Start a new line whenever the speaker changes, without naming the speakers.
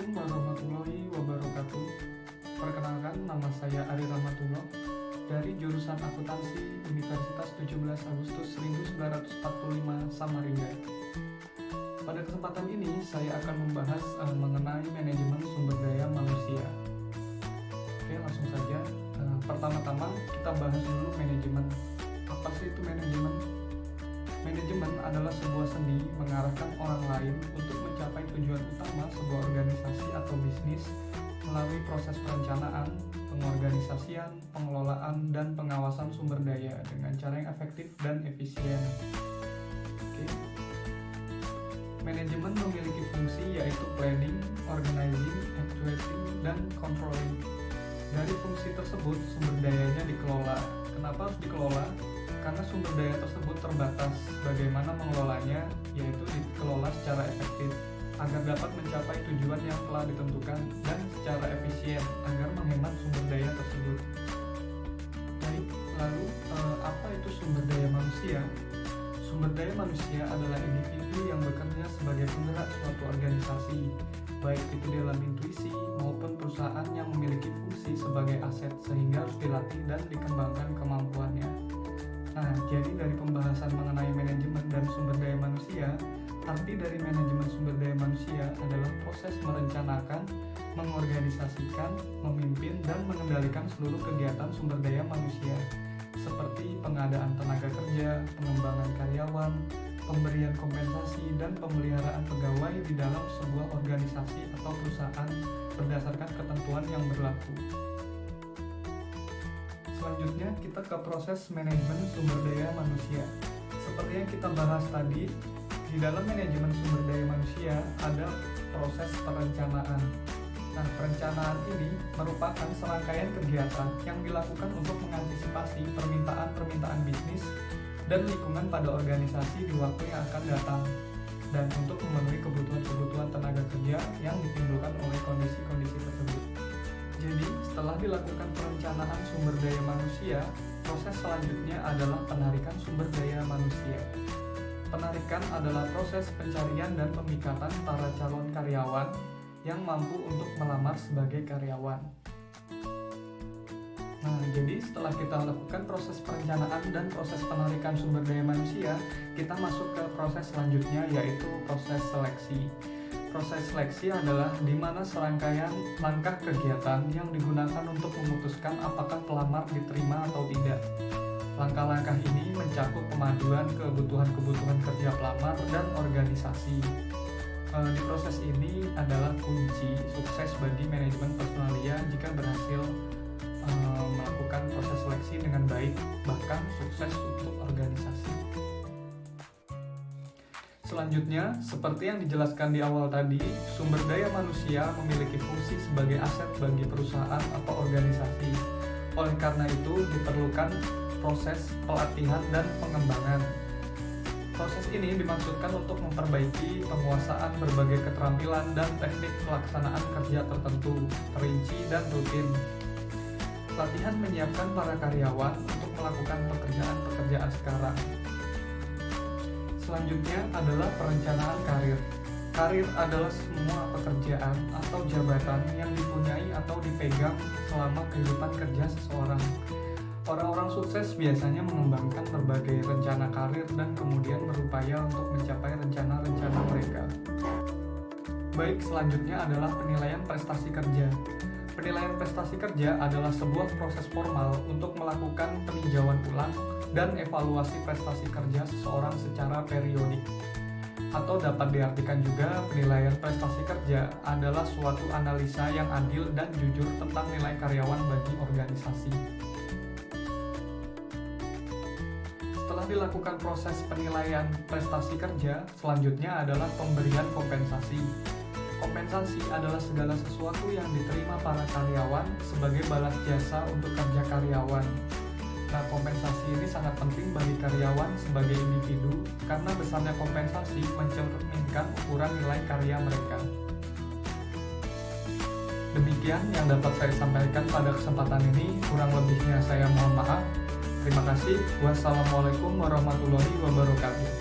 Assalamualaikum warahmatullahi wabarakatuh. Perkenalkan, nama saya Ari Rahmatullah dari jurusan Akuntansi Universitas 17 Agustus 1945 Samarinda. Pada kesempatan ini saya akan membahas mengenai manajemen sumber daya manusia. Oke, langsung saja. Pertama-tama kita bahas dulu manajemen. Apa sih itu manajemen? Manajemen adalah sebuah seni mengarahkan orang lain untuk mencapai tujuan utama sebuah organisasi atau bisnis melalui proses perencanaan, pengorganisasian, pengelolaan, dan pengawasan sumber daya dengan cara yang efektif dan efisien. Oke. Manajemen memiliki fungsi yaitu planning, organizing, actuating, dan controlling. Dari fungsi tersebut, sumber dayanya dikelola. Kenapa harus dikelola? Karena sumber daya tersebut terbatas. Bagaimana mengelolanya? Yaitu dikelola secara efektif agar dapat mencapai tujuan yang telah ditentukan dan secara efisien agar menghemat sumber daya tersebut. Baik, lalu apa itu sumber daya manusia? Sumber daya manusia adalah individu yang bekerja sebagai penggerak suatu organisasi, baik itu dalam intuisi maupun perusahaan yang memiliki fungsi sebagai aset sehingga harus dilatih dan dikembangkan kemampuannya. Nah, jadi dari pembahasan mengenai manajemen dan sumber daya manusia, arti dari manajemen sumber daya manusia adalah proses merencanakan, mengorganisasikan, memimpin, dan mengendalikan seluruh kegiatan sumber daya manusia, seperti pengadaan tenaga kerja, pengembangan karyawan, pemberian kompensasi, dan pemeliharaan pegawai di dalam sebuah organisasi atau perusahaan berdasarkan ketentuan yang berlaku. Selanjutnya kita ke proses manajemen sumber daya manusia. Seperti yang kita bahas tadi, di dalam manajemen sumber daya manusia ada proses perencanaan. Nah, perencanaan ini merupakan serangkaian kegiatan yang dilakukan untuk mengantisipasi permintaan-permintaan bisnis dan lingkungan pada organisasi di waktu yang akan datang, dan untuk memenuhi kebutuhan-kebutuhan tenaga kerja yang ditimbulkan oleh kondisi-kondisi tersebut. Jadi, setelah dilakukan perencanaan sumber daya manusia, proses selanjutnya adalah penarikan sumber daya manusia. Penarikan adalah proses pencarian dan pemikatan para calon karyawan yang mampu untuk melamar sebagai karyawan. Nah, jadi setelah kita lakukan proses perencanaan dan proses penarikan sumber daya manusia, kita masuk ke proses selanjutnya, yaitu proses seleksi. Proses seleksi adalah di mana serangkaian langkah kegiatan yang digunakan untuk memutuskan apakah pelamar diterima atau tidak. Langkah-langkah ini mencakup pemaduan kebutuhan-kebutuhan kerja pelamar dan organisasi. Di proses ini adalah kunci sukses bagi manajemen personalia jika berhasil melakukan proses seleksi dengan baik, bahkan sukses untuk organisasi. Selanjutnya, seperti yang dijelaskan di awal tadi, sumber daya manusia memiliki fungsi sebagai aset bagi perusahaan atau organisasi. Oleh karena itu, diperlukan proses pelatihan dan pengembangan. Proses ini dimaksudkan untuk memperbaiki penguasaan berbagai keterampilan dan teknik pelaksanaan kerja tertentu, terinci dan rutin. Pelatihan menyiapkan para karyawan untuk melakukan pekerjaan-pekerjaan sekarang. Selanjutnya adalah perencanaan karir. Karir adalah semua pekerjaan atau jabatan yang dipunyai atau dipegang selama kehidupan kerja seseorang. Orang-orang sukses biasanya mengembangkan berbagai rencana karir dan kemudian berupaya untuk mencapai rencana-rencana mereka. Baik, selanjutnya adalah penilaian prestasi kerja. Penilaian prestasi kerja adalah sebuah proses formal untuk melakukan peninjauan ulang dan evaluasi prestasi kerja seseorang secara periodik. Atau dapat diartikan juga penilaian prestasi kerja adalah suatu analisa yang adil dan jujur tentang nilai karyawan bagi organisasi. Setelah dilakukan proses penilaian prestasi kerja, selanjutnya adalah pemberian kompensasi. Kompensasi adalah segala sesuatu yang diterima para karyawan sebagai balas jasa untuk kerja karyawan. Nah, kompensasi ini sangat penting bagi karyawan sebagai individu karena besarnya kompensasi mencerminkan ukuran nilai karya mereka. Demikian yang dapat saya sampaikan pada kesempatan ini, kurang lebihnya saya mohon maaf. Terima kasih. Wassalamualaikum warahmatullahi wabarakatuh.